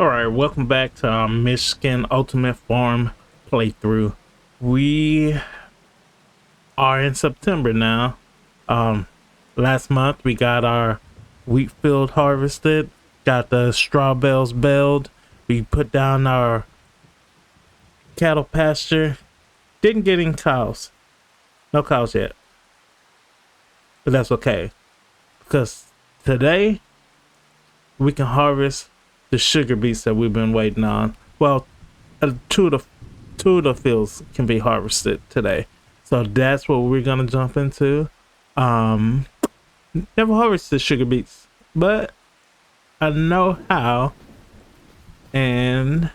Alright, welcome back to our Michigan Ultimate Farm playthrough. We are in September now. Last month we got our wheat field harvested, got the straw bales baled, we put down our cattle pasture. Didn't get any cows. No cows yet. But that's okay. Because today we can harvest the sugar beets that we've been waiting on. Well, two of the fields can be harvested today, so that's what we're gonna jump into. Never harvested sugar beets, but I know how, and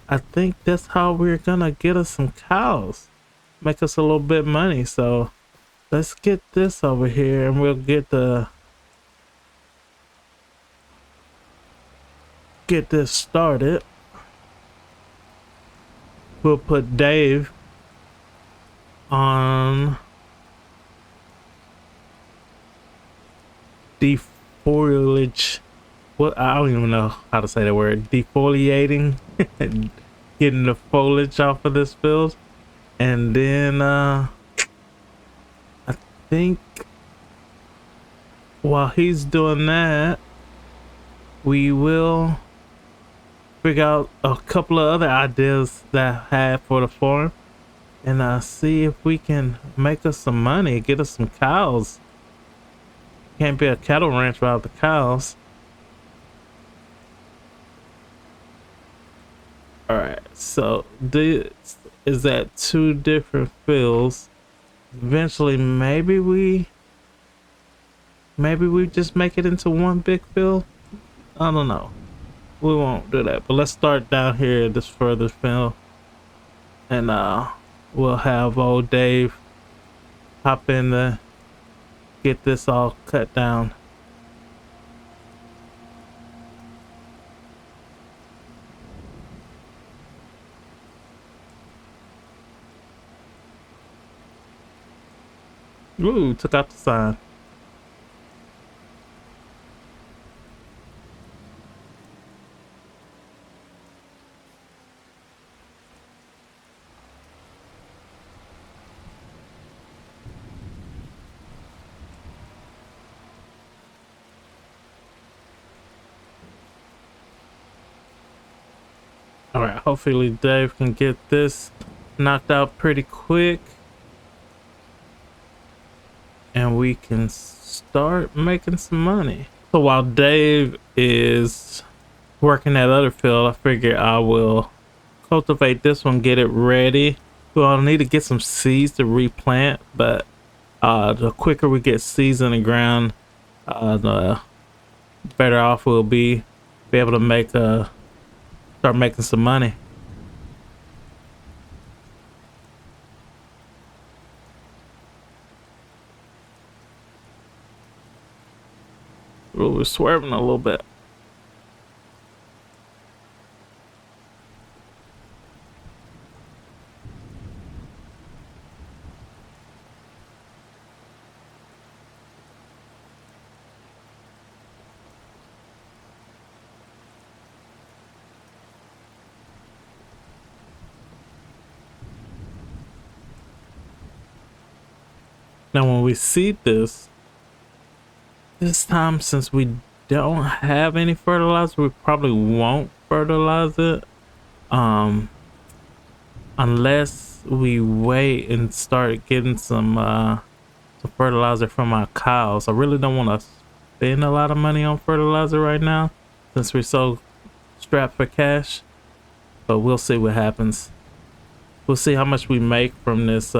I think that's how we're gonna get us some cows, make us a little bit of money. So let's get this over here and we'll get this started. We'll put Dave on defoliage. What, I don't even know how to say that word. Defoliating, getting the foliage off of this field, and then I think while he's doing that, we will figure out a couple of other ideas that I have for the farm, and see if we can make us some money, get us some cows. Can't be a cattle ranch without the cows. All right, so this is at two different fields. Eventually, maybe we just make it into one big field. I don't know. We won't do that, but let's start down here at this further field, and we'll have old Dave hop in to get this all cut down. Ooh, took out the sign. All right, hopefully Dave can get this knocked out pretty quick, and we can start making some money. So while Dave is working that other field, I figure I will cultivate this one, get it ready. We'll need to get some seeds to replant, but the quicker we get seeds in the ground, the better off we'll be able to start making some money. Ooh, we're swerving a little bit. Now when we seed this time, since we don't have any fertilizer, we probably won't fertilize it unless we wait and start getting some fertilizer from our cows. I really don't want to spend a lot of money on fertilizer right now since we're so strapped for cash, but we'll see what happens. We'll see how much we make from this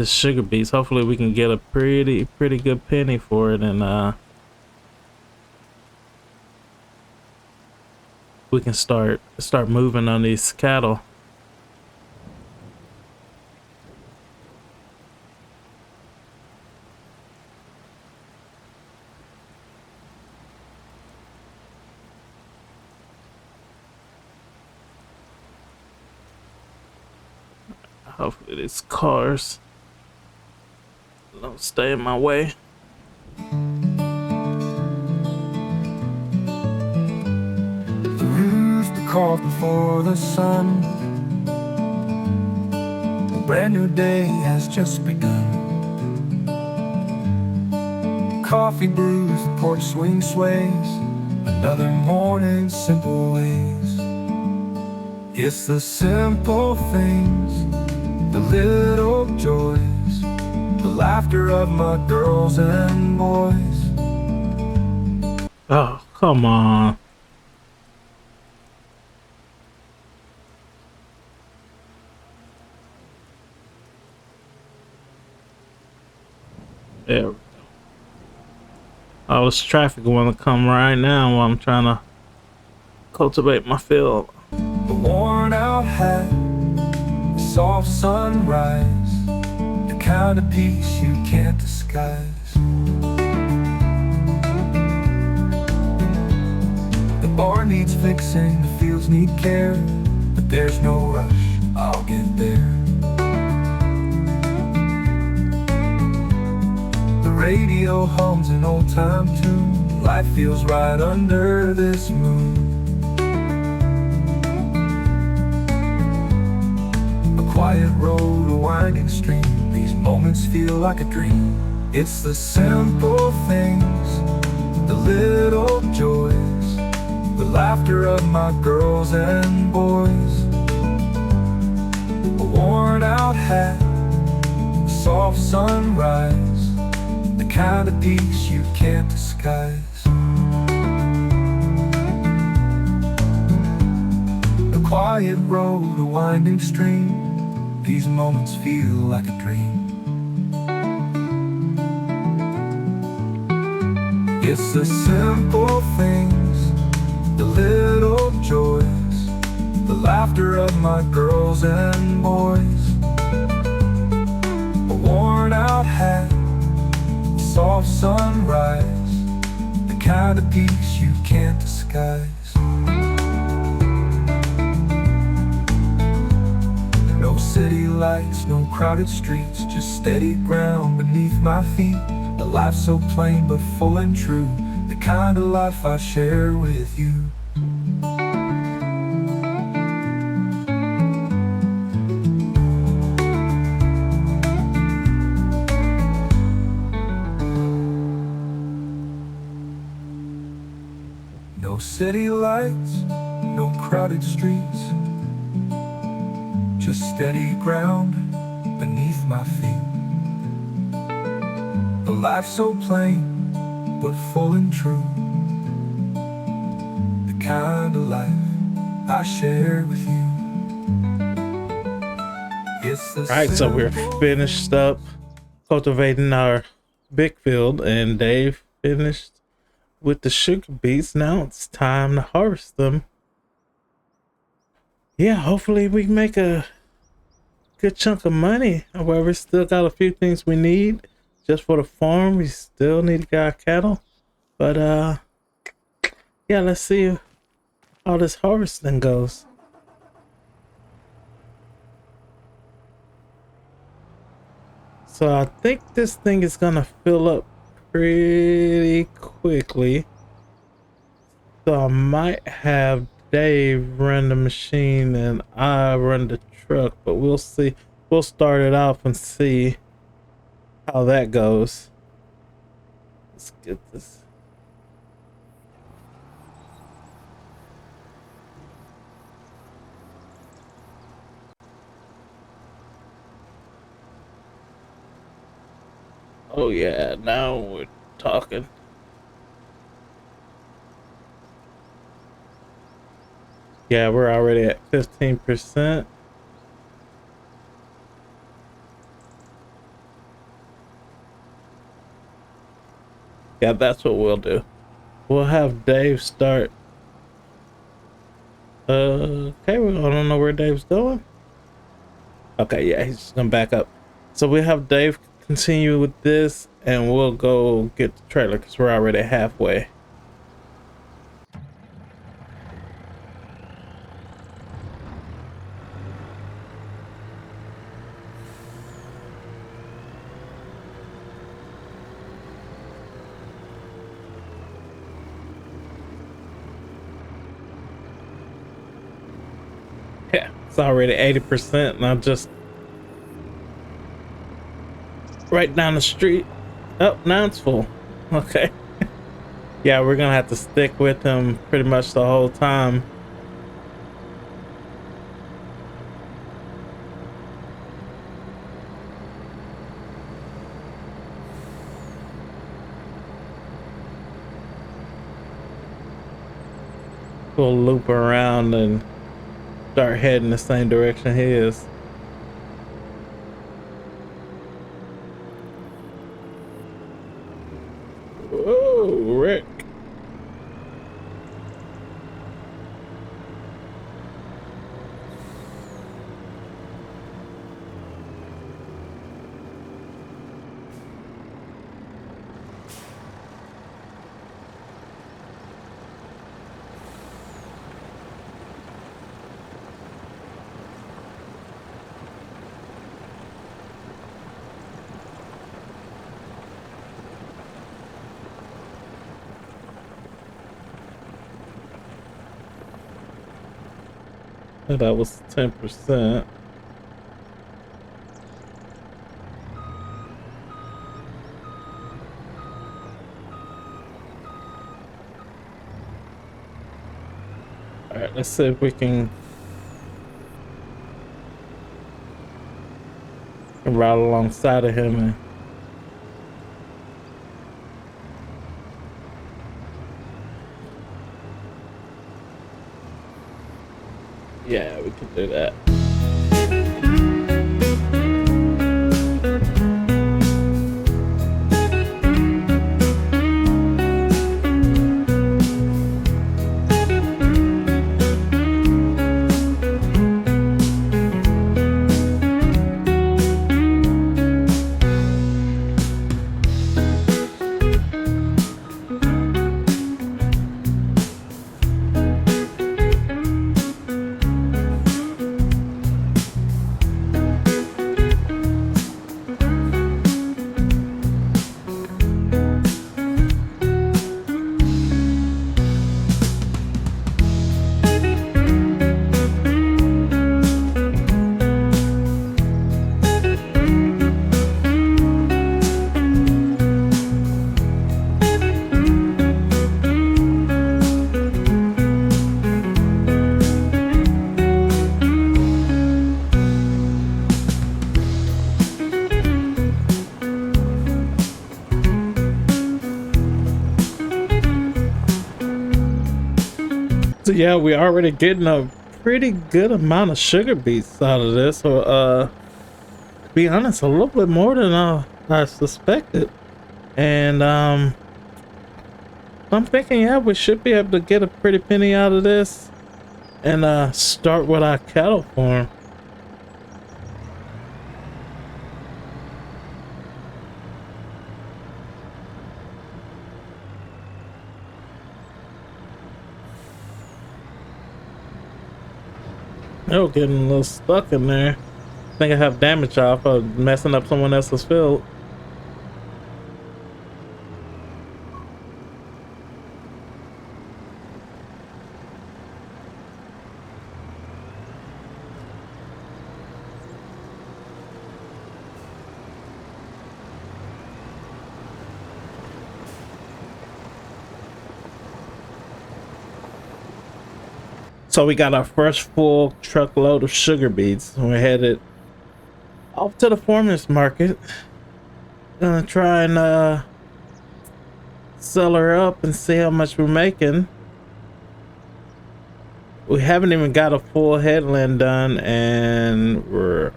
sugar beets. Hopefully we can get a pretty good penny for it, and we can start moving on these cattle. Hopefully these cars don't stay in my way. caught before the sun. A brand new day has just begun. Coffee brews, the porch swing sways. Another morning, simple ways. It's the simple things, the little joys, the laughter of my girls and boys. Oh, come on. There we go. All this traffic want to come right now while I'm trying to cultivate my field. A worn out hat, a soft sunrise, the kind of peace you can't disguise. The bar needs fixing, the fields need care, but there's no rush, I'll get there. The radio hums an old time tune, life feels right under this moon. A quiet road, a winding stream, these moments feel like a dream. It's the simple things, the little joys, the laughter of my girls and boys. A worn out hat, a soft sunrise, the kind of peace you can't disguise. A quiet road, a winding stream, these moments feel like a dream. It's the simple things, the little joys, the laughter of my girls and boys. A worn out hat, a soft sunrise, the kind of peace you can't disguise. No city lights, no crowded streets, just steady ground beneath my feet. A life so plain but full and true, the kind of life I share with you. No city lights, no crowded streets, just steady ground beneath my feet. A life so plain but full and true, the kind of life I share with you. It's the Alright, so we're finished up cultivating our big field, and Dave finished with the sugar beets. Now it's time to harvest them. Yeah, hopefully we make a good chunk of money. However, we still got a few things we need just for the farm. We still need to get our cattle. But yeah, let's see how this harvesting goes. So I think this thing is gonna fill up pretty quickly. So I might have Dave run the machine and I run the truck, but we'll see. We'll start it off and see how that goes. Let's get this. Oh yeah, now we're talking. Yeah, we're already at 15%. Yeah, that's what we'll do. We'll have Dave start. Okay, I don't know where Dave's going. Okay, yeah, he's just gonna back up. So we'll have Dave continue with this, and we'll go get the trailer because we're already halfway. Yeah, it's already 80%, and I'm just right down the street. Oh, now it's full. Okay. Yeah, we're gonna have to stick with him pretty much the whole time. We'll loop around and start heading the same direction he is. Whoa, Rick. That was 10%. All right, let's see if we can ride alongside of him. And yeah, we can do that. So yeah, we already getting a pretty good amount of sugar beets out of this. So to be honest, a little bit more than I suspected. And I'm thinking, yeah, we should be able to get a pretty penny out of this and start with our cattle farm. Oh, getting a little stuck in there. I think I have damage off of messing up someone else's field. So we got our first full truckload of sugar beets. We're headed off to the farmers market. Gonna try and sell her up and see how much we're making. We haven't even got a full headland done and we're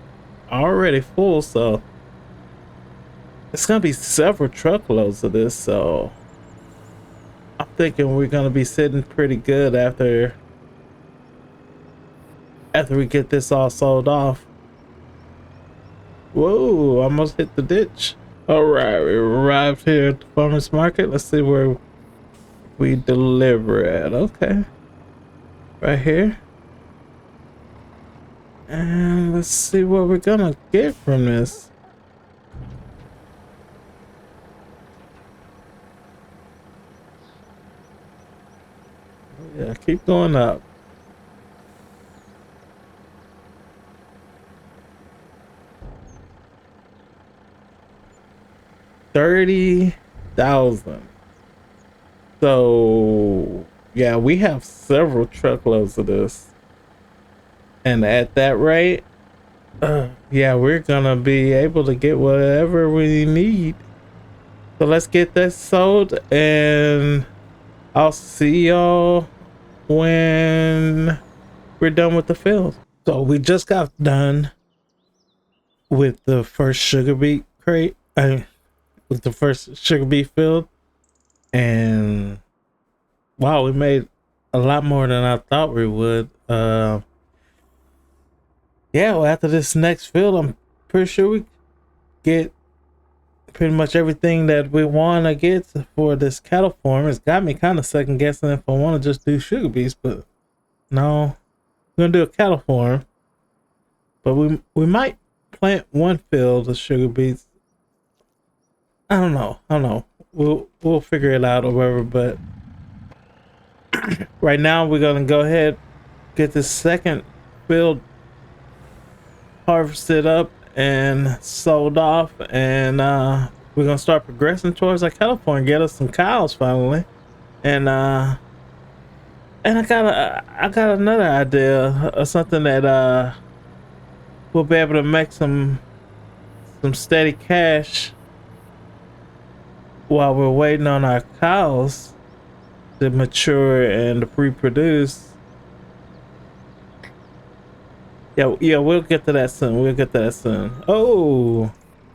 already full, so it's gonna be several truckloads of this. So I'm thinking we're gonna be sitting pretty good after we get this all sold off. Whoa, almost hit the ditch. All right, we arrived here at the farmers market. Let's see where we deliver at. Okay, right here. And let's see what we're gonna get from this. Yeah, keep going up. 30,000. So yeah, we have several truckloads of this, and at that rate, yeah, we're gonna be able to get whatever we need. So let's get that sold, and I'll see y'all when we're done with the field. So we just got done with the first sugar beet crate, with the first sugar beet field, and wow, we made a lot more than I thought we would. Yeah, well, after this next field, I'm pretty sure we get pretty much everything that we want to get for this cattle farm. It's got me kind of second guessing if I want to just do sugar beets, but no, we're gonna do a cattle farm. But we might plant one field of sugar beets. I don't know. We'll figure it out or whatever. But right now we're gonna go ahead, get this second field harvested up and sold off, and we're gonna start progressing towards our cattle farm, get us some cows finally. And I got another idea of something that we'll be able to make some steady cash while we're waiting on our cows to mature and reproduce. Yeah, we'll get to that soon. Oh,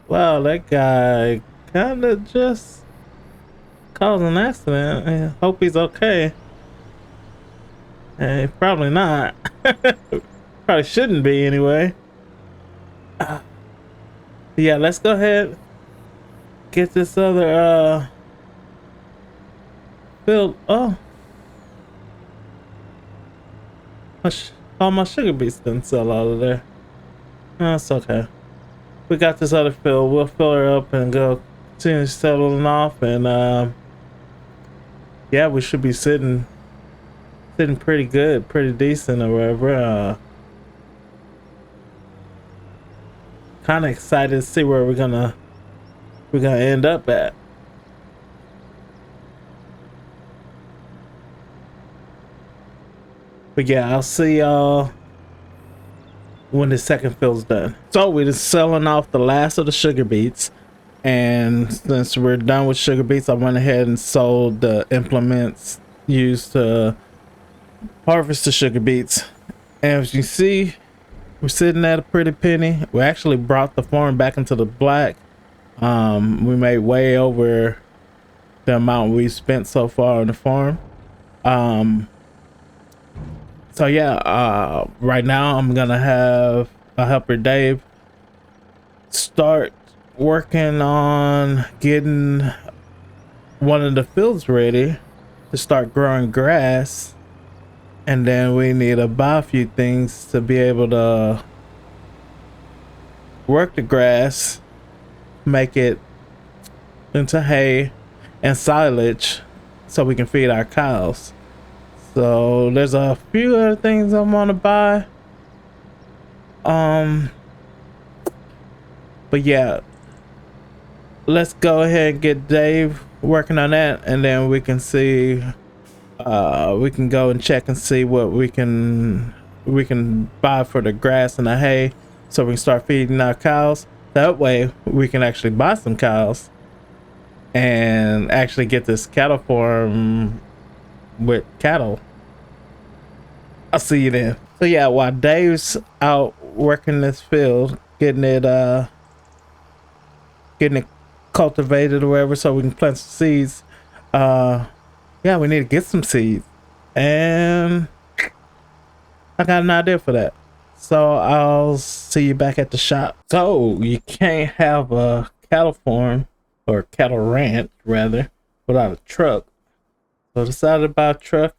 wow, that guy kind of just caused an accident. I hope he's okay. Probably not. Probably shouldn't be anyway. Yeah, let's go ahead, get this other filled. Oh, all my sugar beets didn't sell out of there. That's okay. We got this other fill. We'll fill her up and go continue settling off, and yeah, we should be sitting pretty good, pretty decent or whatever. Kind of excited to see where we're gonna end up at. But yeah, I'll see y'all when the second fill's done. So we're just selling off the last of the sugar beets, and since we're done with sugar beets, I went ahead and sold the implements used to harvest the sugar beets. And as you see, we're sitting at a pretty penny. We actually brought the farm back into the black. We made way over the amount we spent so far on the farm. So yeah, right now I'm gonna have a helper Dave start working on getting one of the fields ready to start growing grass, and then we need to buy a few things to be able to work the grass, make it into hay and silage so we can feed our cows. So there's a few other things I want to buy. But yeah, let's go ahead and get Dave working on that, and then we can see, we can go and check and see what we can buy for the grass and the hay, so we can start feeding our cows. That way we can actually buy some cows and actually get this cattle farm with cattle. I'll see you then. So yeah, while Dave's out working this field, getting it cultivated or whatever, so we can plant some seeds, yeah, we need to get some seeds, and I got an idea for that. So I'll see you back at the shop. So you can't have a cattle farm, or cattle ranch rather, without a truck. So I decided to buy a truck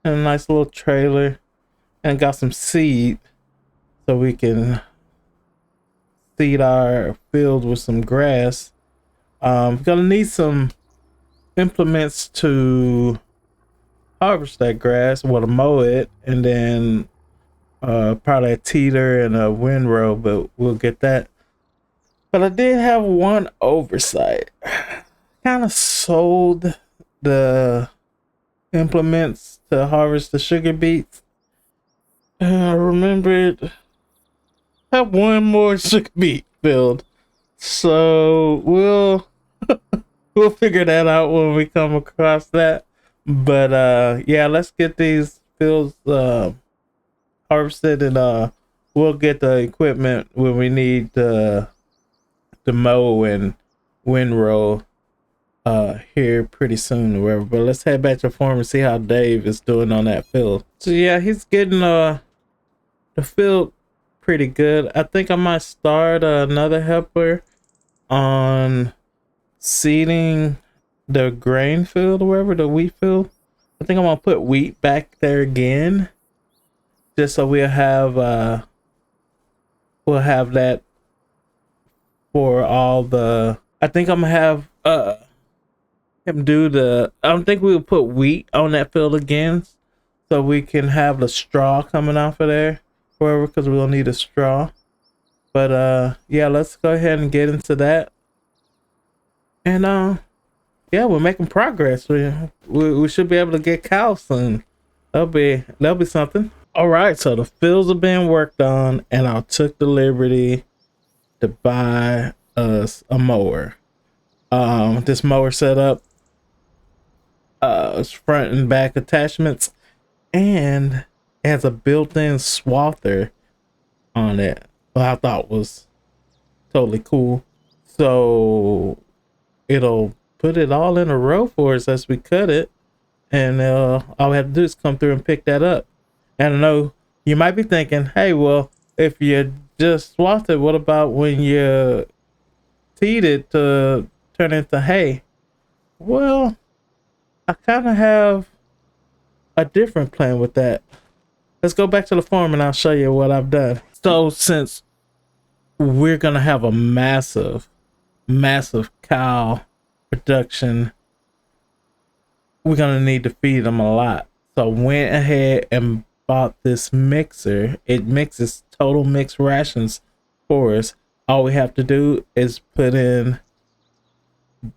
and a nice little trailer, and got some seed so we can seed our field with some grass. We're gonna need some implements to harvest that grass, well, to mow it, and then probably a teeter and a windrow, but we'll get that But I did have one oversight. Kind of sold the implements to harvest the sugar beets. And I remembered I have one more sugar beet field. So we'll figure that out when we come across that. But yeah, let's get these fields harvested, and we'll get the equipment when we need to mow and windrow here pretty soon or whatever. But let's head back to the farm and see how Dave is doing on that field. So yeah, he's getting the field pretty good. I think I might start another helper on seeding the grain field or wherever, the wheat field. I think I'm gonna put wheat back there again, just so we'll have that for all the. I think I'm gonna have him do the. I don't think we'll put wheat on that field again, so we can have the straw coming off of there, wherever, because we'll need a straw. But yeah, let's go ahead and get into that. And yeah, we're making progress. We should be able to get cows soon. That'll be something. All right, so the fields are being worked on, and I took the liberty to buy us a mower. This mower setup, it's front and back attachments, and it has a built-in swather on it. Well, I thought was totally cool. So it'll put it all in a row for us as we cut it, and all we have to do is come through and pick that up. And I know you might be thinking, hey, well, if you just swathed it, what about when you feed it to turn it into hay? Well, I kind of have a different plan with that. Let's go back to the farm and I'll show you what I've done. So since we're gonna have a massive cow production, we're gonna need to feed them a lot. So I went ahead and bought this mixer. It mixes total mixed rations for us. All we have to do is put in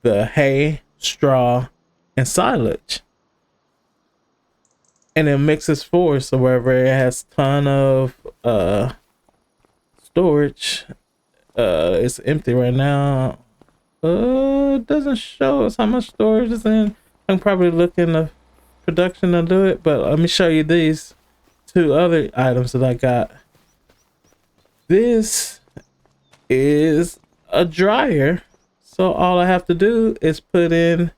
the hay, straw, and silage, and it mixes for us. So wherever it has ton of storage, it's empty right now. It doesn't show us how much storage is in. I can probably look in the production and do it, but let me show you these two other items that I got. This is a dryer, so all I have to do is put in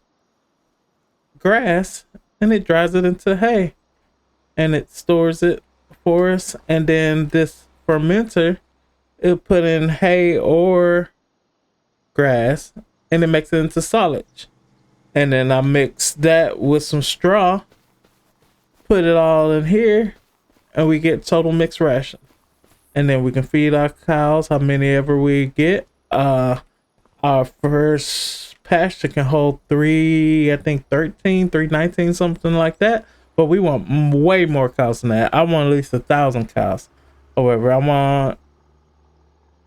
grass and it dries it into hay, and it stores it for us. And then this fermenter, it'll put in hay or grass and it makes it into silage. And then I mix that with some straw, put it all in here, and we get total mixed ration. And then we can feed our cows how many ever we get. Our first pasture can hold 319, something like that. But we want way more cows than that. I want at least 1,000 cows. However, I want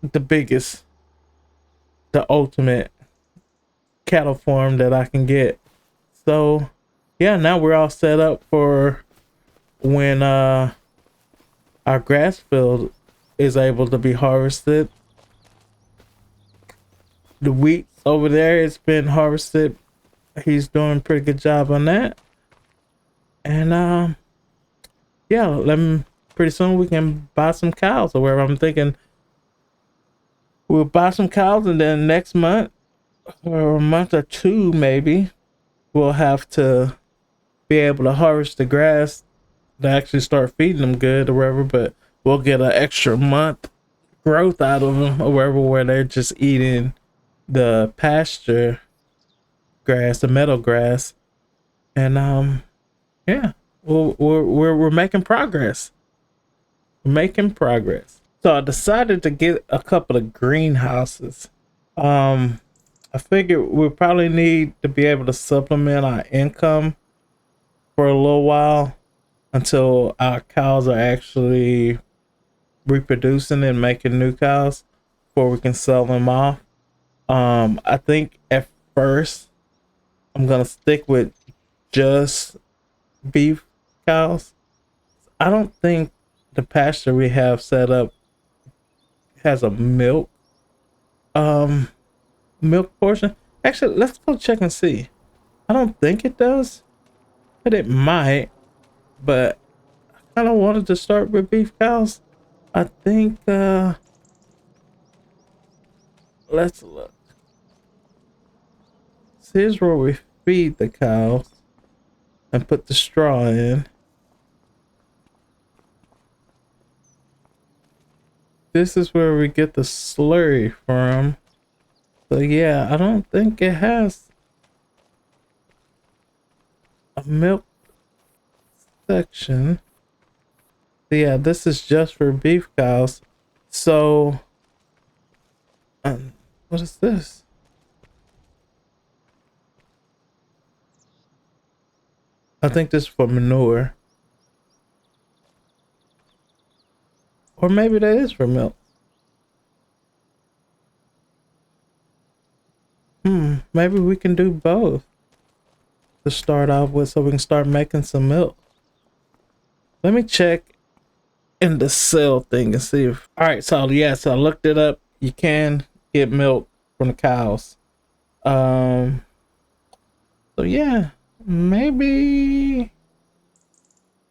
the biggest, the ultimate cattle farm that I can get. So yeah, now we're all set up for when our grass field is able to be harvested. The wheat over there, it's been harvested. He's doing a pretty good job on that. And yeah, pretty soon we can buy some cows or wherever. I'm thinking we'll buy some cows, and then next month or a month or two maybe, we'll have to be able to harvest the grass to actually start feeding them good or wherever. But we'll get an extra month growth out of them or wherever, where they're just eating the pasture grass, the meadow grass. And yeah, we're making progress. Making progress. So I decided to get a couple of greenhouses. I figured we'll probably need to be able to supplement our income for a little while until our cows are actually reproducing and making new cows before we can sell them off. I think at first I'm gonna stick with just beef cows. I don't think the pasture we have set up has a um milk portion. Actually, let's go check and see. I don't think it does, but it might. But I kind of wanted to start with beef cows. I think let's look. So here's where we feed the cows and put the straw in. This is where we get the slurry from. So yeah, I don't think it has a milk section. Yeah, this is just for beef cows. So, what is this? I think this is for manure. Or maybe that is for milk. Maybe we can do both to start off with so we can start making some milk. Let me check in the cell thing and see if. Alright, so yeah, so I looked it up. You can get milk from the cows. Um, so yeah, maybe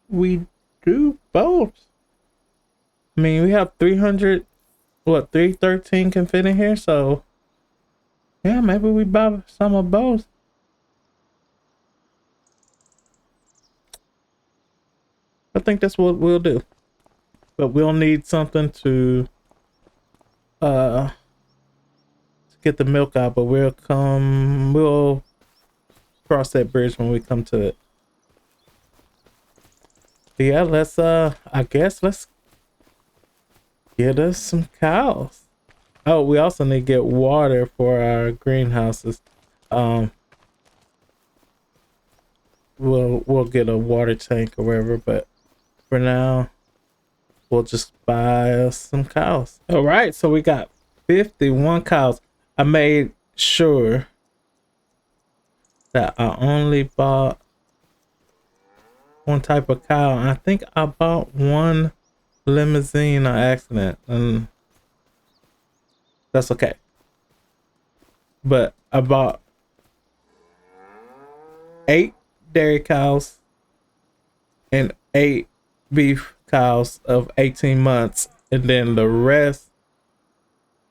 we do both. I mean, we have 300, what, 313 can fit in here, so yeah, maybe we buy some of both. I think that's what we'll do. But we'll need something uh to get the milk out, but we'll cross that bridge when we come to it. But yeah, let's I guess let's get us some cows. Oh, we also need to get water for our greenhouses. Um we'll get a water tank or whatever, but for now we'll just buy us some cows. All right, so we got 51 cows. I made sure that I only bought one type of cow. I think I bought one limousine on accident, and that's okay. But I bought 8 dairy cows and 8 beef cows of 18 months, and then the rest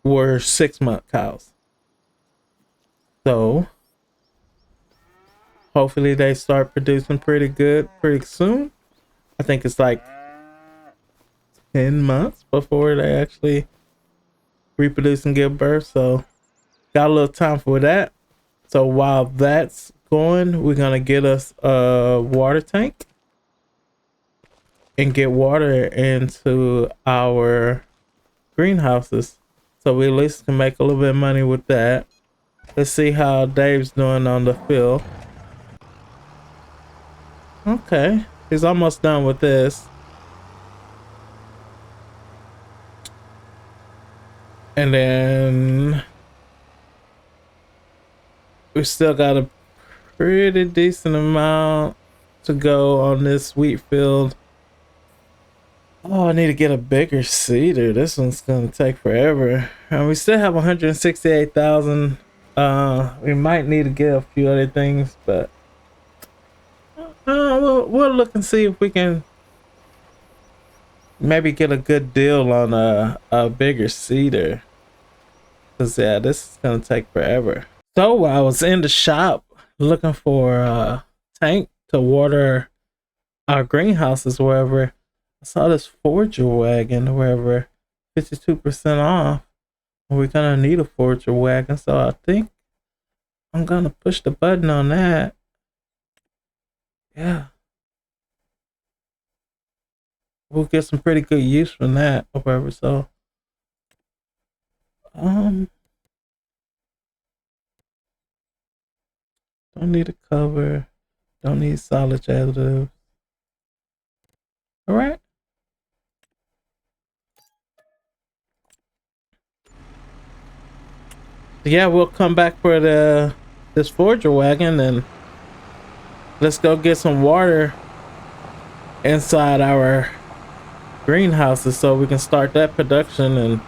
were 6-month cows. So hopefully they start producing pretty good pretty soon. I think it's like 10 months before they actually reproduce and give birth. So got a little time for that. So while that's going, we're gonna get us a water tank and get water into our greenhouses. So we at least can make a little bit of money with that. Let's see how Dave's doing on the field. Okay, he's almost done with this. And then we still got a pretty decent amount to go on this wheat field. Oh, I need to get a bigger seeder. This one's gonna take forever. And we still have 168,000. We might need to get a few other things, but we'll look and see if we can maybe get a good deal on a bigger seeder. Cause yeah, this is gonna take forever. So I was in the shop looking for a tank to water our greenhouses wherever. I saw this Forger wagon wherever 52% off. We're gonna need a Forger wagon, so I think I'm gonna push the button on that. Yeah. We'll get some pretty good use from that or whatever. So um don't need a cover, don't need silage additive. All right. Yeah, we'll come back for this forager wagon and let's go get some water inside our greenhouses so we can start that production and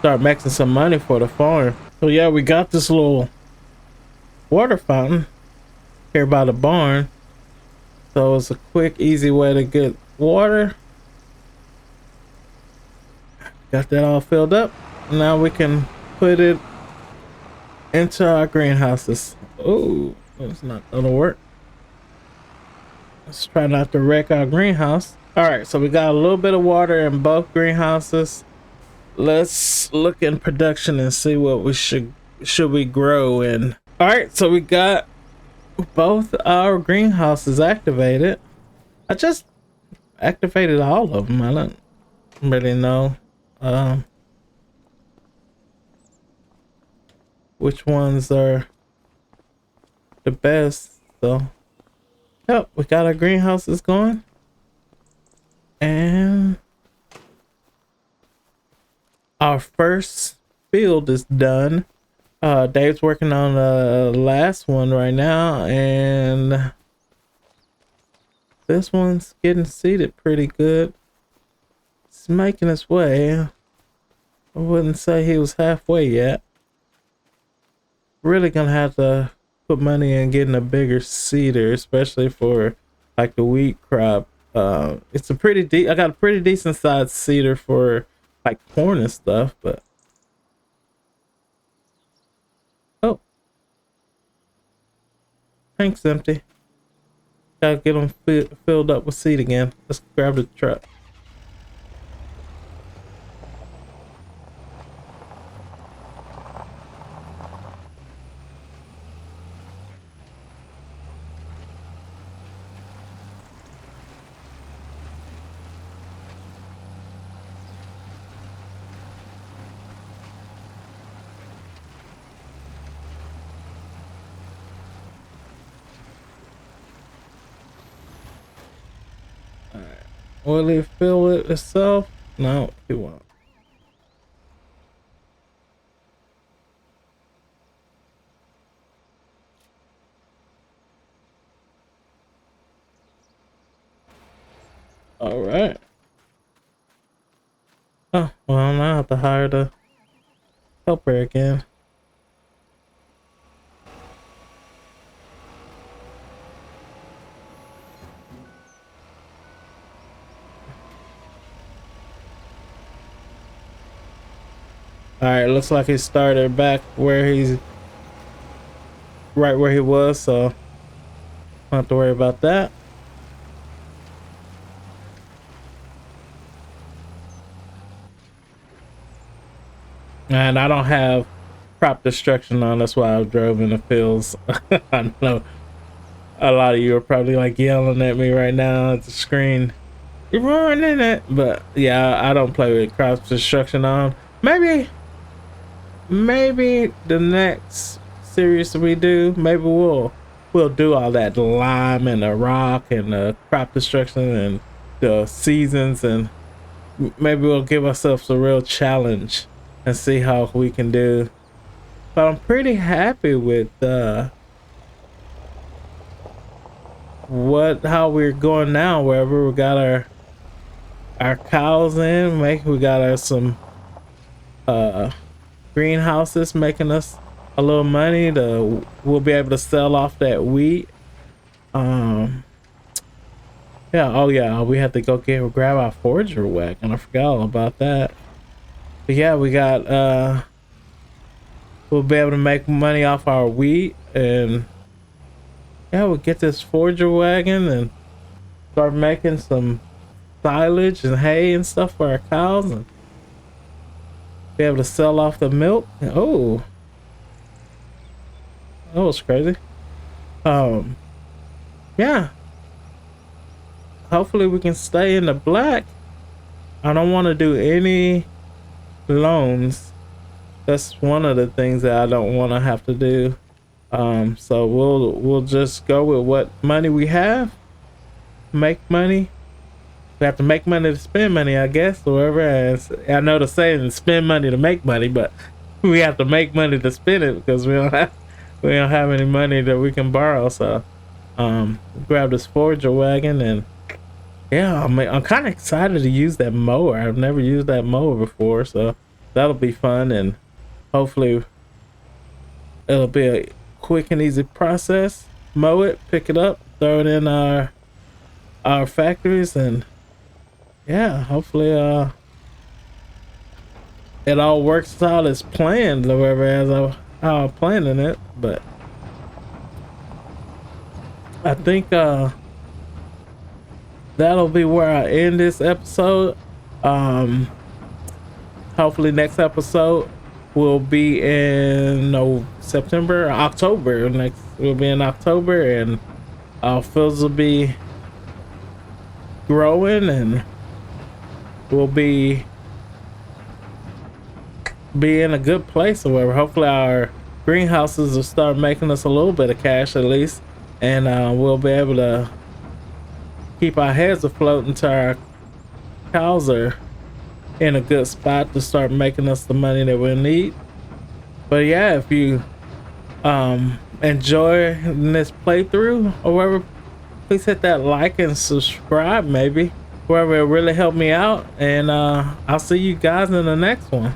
start making some money for the farm. So yeah, we got this little water fountain here by the barn. So it's a quick, easy way to get water. Got that all filled up. Now we can put it into our greenhouses. Oh, it's not gonna work. Let's try not to wreck our greenhouse. All right, so we got a little bit of water in both greenhouses. Let's look in production and see what we should we grow in. All right, so we got both our greenhouses activated. I just activated all of them. I don't really know which ones are the best. So yep, we got our greenhouses going, and our first field is done. Dave's working on the last one right now, and this one's getting seeded pretty good. It's making its way. I wouldn't say he was halfway yet. Really gonna have to put money in getting a bigger seeder, especially for like the wheat crop. It's a pretty I got a pretty decent sized seeder for like corn and stuff, but oh, tank's empty. Gotta get them filled up with seed again. Let's grab the truck. Will he fill it itself? No, he won't. All right. Oh, well, now I have to hire the helper again. All right, looks like he started back where he's right where he was, so don't have to worry about that. And I don't have crop destruction on, that's why I drove in the fields. I know a lot of you are probably like yelling at me right now at the screen. You're ruining it. But yeah, I don't play with crop destruction on. Maybe the next series we do, maybe we'll do all that, the lime and the rock and the crop destruction and the seasons, and maybe we'll give ourselves a real challenge and see how we can do. But I'm pretty happy with how we're going now. Wherever we got our cows in, we got some greenhouses making us a little money. We'll be able to sell off that wheat. Yeah. Oh yeah, we have to go grab our forager wagon. I forgot all about that. But yeah, we got we'll be able to make money off our wheat, and yeah, we'll get this forager wagon and start making some silage and hay and stuff for our cows, and be able to sell off the milk. Oh, that was crazy. Yeah, hopefully we can stay in the black. I don't want to do any loans. That's one of the things that I don't want to have to do. So we'll just go with what money we have. Make money. We have to make money to spend money, I guess, or whatever. As I know the saying, spend money to make money, but we have to make money to spend it because we don't have any money that we can borrow. So grab this forager wagon, and yeah, I'm kind of excited to use that mower. I've never used that mower before, so that'll be fun, and hopefully it'll be a quick and easy process. Mow it, pick it up, throw it in our factories, and yeah, hopefully it all works out as planned, or whatever, how I'm planning it. But I think that'll be where I end this episode. Hopefully next episode will be in September, October. Next will be in October, and our fields will be growing, and we'll be in a good place or whatever. Hopefully our greenhouses will start making us a little bit of cash at least, and we'll be able to keep our heads afloat until our cows are in a good spot to start making us the money that we need. But yeah, if you enjoy this playthrough or whatever, please hit that like and subscribe, maybe wherever. It really helped me out, and I'll see you guys in the next one.